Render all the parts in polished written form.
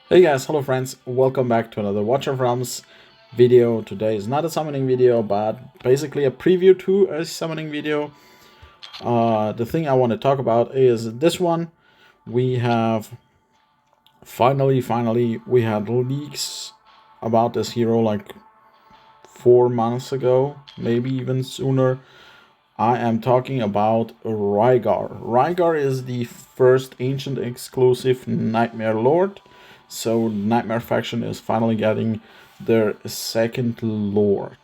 Hey guys, hello friends, welcome back to another Watch of Realms video. Today is not a summoning video, but basically a preview to a summoning video. The thing I want to talk about is this one. We have finally, we had leaks about this hero like 4 months ago, maybe even sooner. I am talking about Rygar. Rygar is the first ancient exclusive Nightmare Lord. So Nightmare faction is finally getting their second Lord.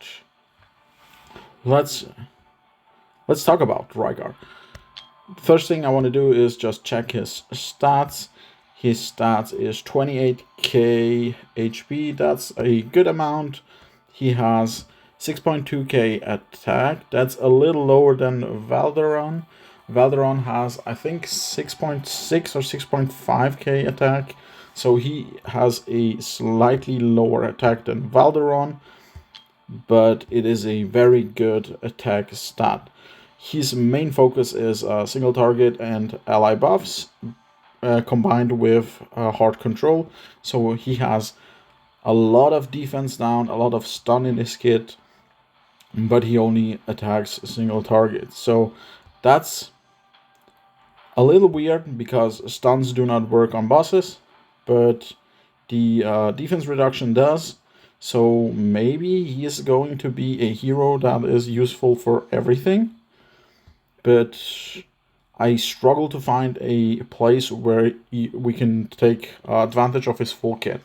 Let's talk about Rygar. First thing I want to do is just check his stats. His stats is 28k HP. That's a good amount. He has 6.2k attack. That's a little lower than Valderon. Valderon has, I think, 6.6 or 6.5k attack. So he has a slightly lower attack than Valderon, but it is a very good attack stat. His main focus is single target and ally buffs, combined with hard control. So he has a lot of defense down, a lot of stun in his kit, but he only attacks single targets. So that's a little weird because stuns do not work on bosses, but the defense reduction does. So maybe he is going to be a hero that is useful for everything. But I struggle to find a place where we can take advantage of his full kit.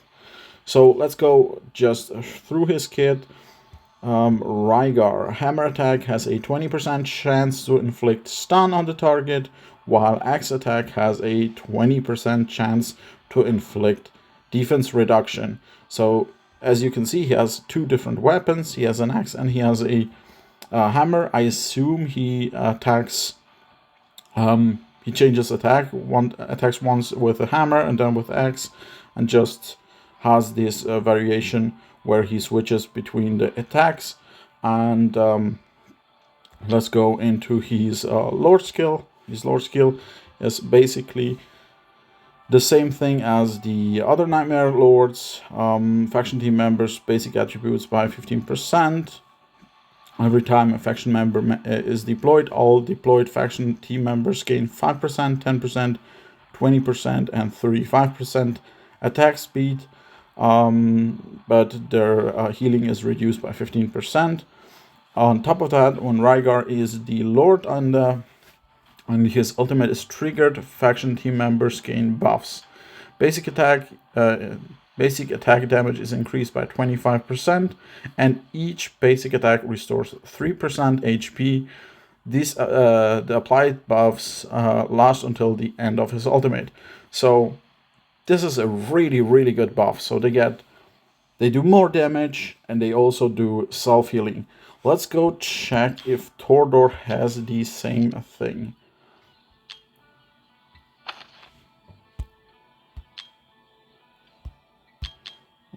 So let's go just through his kit. Rygar. Hammer attack has a 20% chance to inflict stun on the target, while axe attack has a 20% chance to inflict defense reduction. So as you can see, he has two different weapons. He has an axe and he has a hammer. I assume he attacks. He changes attack. One attacks once with a hammer and then with axe, and just has this variation where he switches between the attacks. And let's go into his lord skill. His lord skill is basically the same thing as the other Nightmare Lords. Faction team members basic attributes by 15%. Every time a faction member is deployed, all deployed faction team members gain 5%, 10%, 20%, and 35% attack speed. But their healing is reduced by 15%. On top of that, when Rygar is the Lord and his ultimate is triggered, faction team members gain buffs. Basic attack damage is increased by 25%, and each basic attack restores 3% HP. These the applied buffs last until the end of his ultimate. So this is a really good buff. So they do more damage and they also do self-healing. Let's go check if Tordor has the same thing.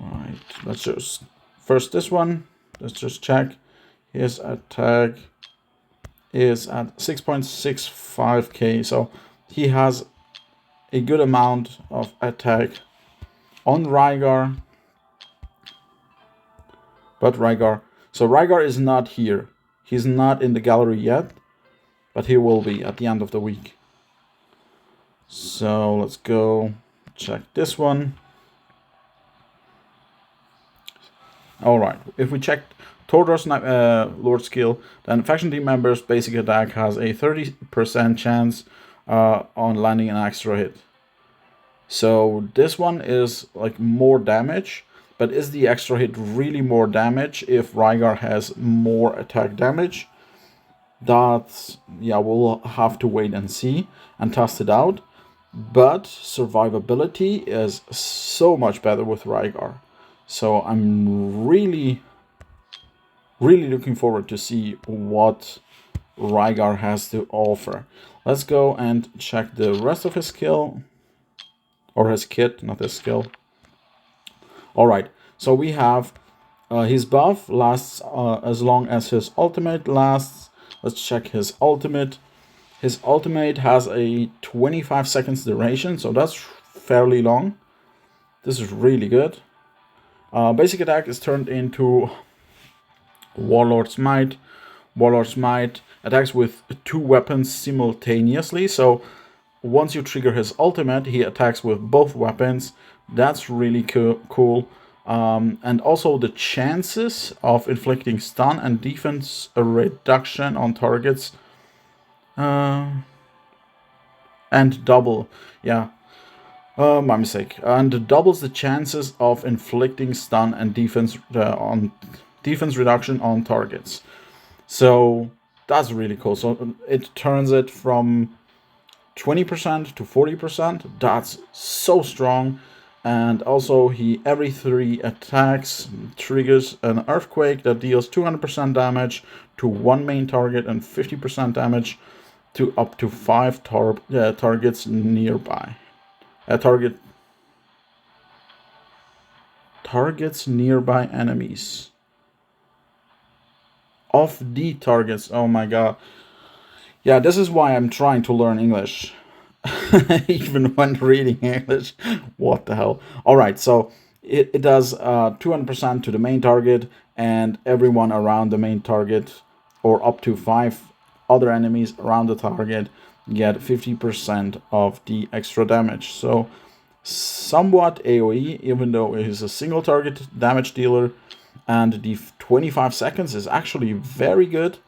Alright, let's just first this one. Let's just check. His attack is at 6.65k, so he has a good amount of attack on Rygar. But Rygar is not here. He's not in the gallery yet, but he will be at the end of the week. So let's go check this one. Alright, if we check Tordor's Lord skill, then faction team members' basic attack has a 30% chance on landing an extra hit. So this one is like more damage, but is the extra hit really more damage if Rygar has more attack damage? That's, yeah, we'll have to wait and see and test it out. But survivability is so much better with Rygar. So I'm really looking forward to see what Rygar has to offer. Let's go and check the rest of his skill. Or his kit, not his skill. Alright, so we have his buff lasts as long as his ultimate lasts. Let's check his ultimate. His ultimate has a 25 seconds duration, so that's fairly long. This is really good. Basic attack is turned into Warlord's Might. Warlord's Might attacks with 2 weapons simultaneously. So once you trigger his ultimate, he attacks with both weapons. That's really cool. And also the chances of inflicting stun and defense reduction on targets. And double. Yeah. My mistake. And doubles the chances of inflicting stun and defense reduction on targets. So that's really cool. So it turns it from 20% to 40%. That's so strong. And also he every 3 attacks triggers an earthquake that deals 200% damage to 1 main target and 50% damage to up to 5 targets nearby. Targets nearby enemies. Of the targets. Oh my god. Yeah, this is why I'm trying to learn English. Even when reading English. What the hell? Alright, so it does 200% to the main target, and everyone around the main target, or up to 5 other enemies around the target, get 50% of the extra damage. So somewhat AoE, even though it is a single target damage dealer, and the 25 seconds is actually very good.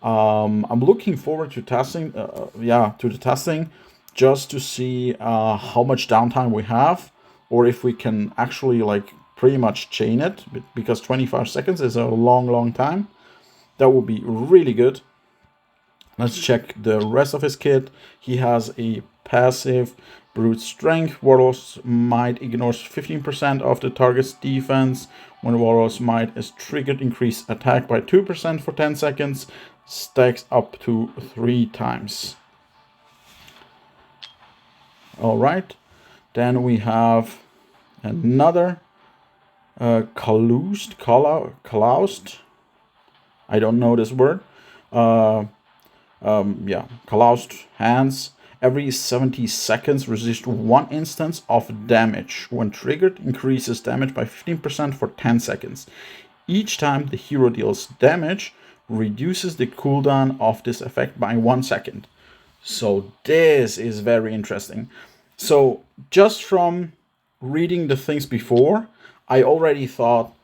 I'm looking forward to testing, the testing, just to see how much downtime we have, or if we can actually like pretty much chain it, because 25 seconds is a long time. That would be really good. Let's check the rest of his kit. He has a passive brute strength. Warlord's Might ignores 15% of the target's defense. When Warlord's Might is triggered, increase attack by 2% for 10 seconds. Stacks up to 3 times. Alright. Then we have another Kalaust. I don't know this word. Kalaust hands. Every 70 seconds resist 1 instance of damage. When triggered, increases damage by 15% for 10 seconds. Each time the hero deals damage, reduces the cooldown of this effect by 1 second. So this is very interesting. So just from reading the things before, I already thought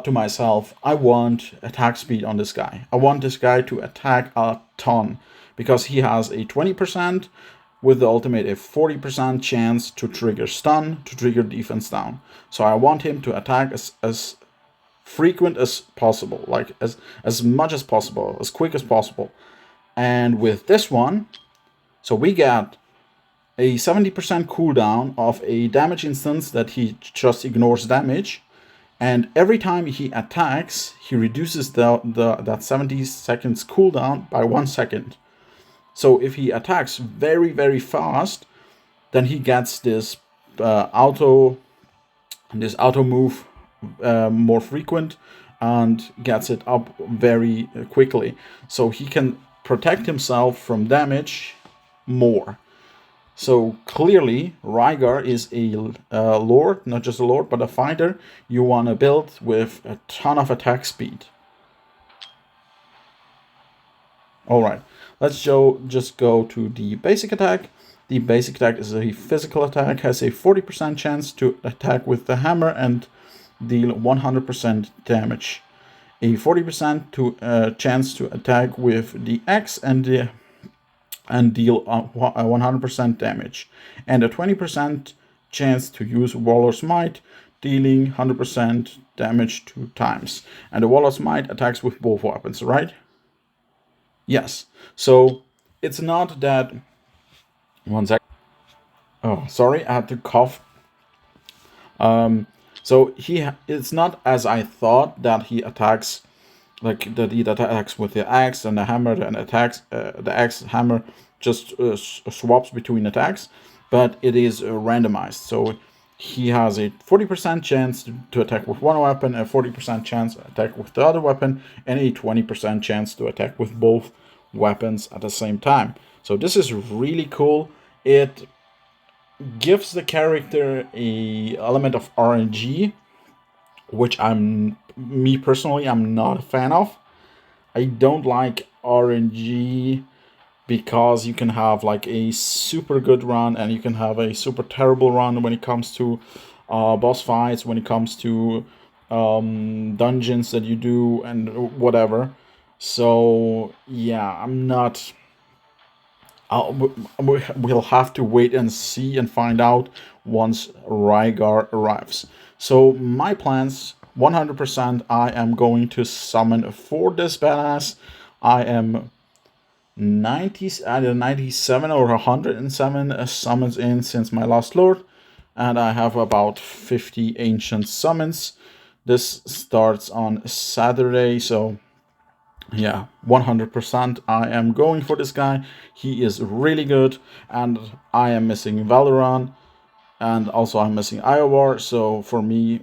to myself, I want attack speed on this guy. I want this guy to attack a ton, because he has a 20%, with the ultimate a 40% chance to trigger stun, to trigger defense down. So I want him to attack as frequent as possible, like as much as possible, as quick as possible. And with this one, so we get a 70% cooldown of a damage instance that he just ignores damage, and every time he attacks, he reduces that 70 seconds cooldown by 1 second. So if he attacks very fast, then he gets this auto move more frequent, and gets it up very quickly, so he can protect himself from damage more. So clearly, Rygar is a lord, not just a lord, but a fighter you want to build with a ton of attack speed. Alright, let's just go to the basic attack. The basic attack is a physical attack, has a 40% chance to attack with the hammer and deal 100% damage. A 40% chance to attack with the axe and deal 100% damage, and a 20% chance to use Warlord's Might, dealing 100% damage 2 times. And the Warlord's Might attacks with both weapons, right? Yes. So it's not that. 1 sec. Oh, sorry, I had to cough. So it's not as I thought, that he attacks like that he attacks with the axe and the hammer, and attacks the axe hammer just swaps between attacks, but it is randomized. So he has a 40% chance to attack with one weapon, a 40% chance to attack with the other weapon, and a 20% chance to attack with both weapons at the same time. So this is really cool. It gives the character a element of RNG, which me personally, I'm not a fan of. I don't like RNG because you can have like a super good run and you can have a super terrible run when it comes to boss fights, when it comes to dungeons that you do and whatever. So yeah, I'm not. We'll have to wait and see and find out once Rygar arrives. So my plans, 100%, I am going to summon for this badass. I am 90, either 97 or 107 summons in since my last lord, and I have about 50 ancient summons. This starts on Saturday, so yeah, 100% I am going for this guy. He is really good, and I am missing Valoran, and also I'm missing Iowar, so for me,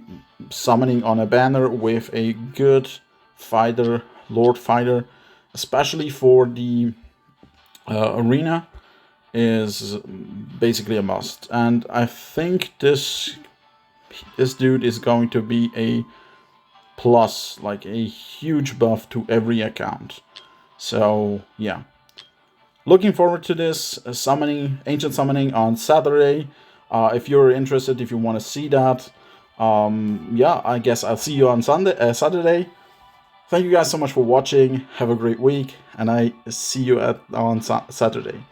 summoning on a banner with a good fighter, lord fighter, especially for the arena, is basically a must. And I think this dude is going to be a plus, like a huge buff to every account. So yeah, looking forward to this summoning, ancient summoning on Saturday. If you're interested, if you want to see that, yeah, I guess I'll see you on Saturday. Thank you guys so much for watching. Have a great week, and I see you on Saturday.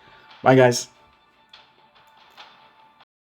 Bye, guys.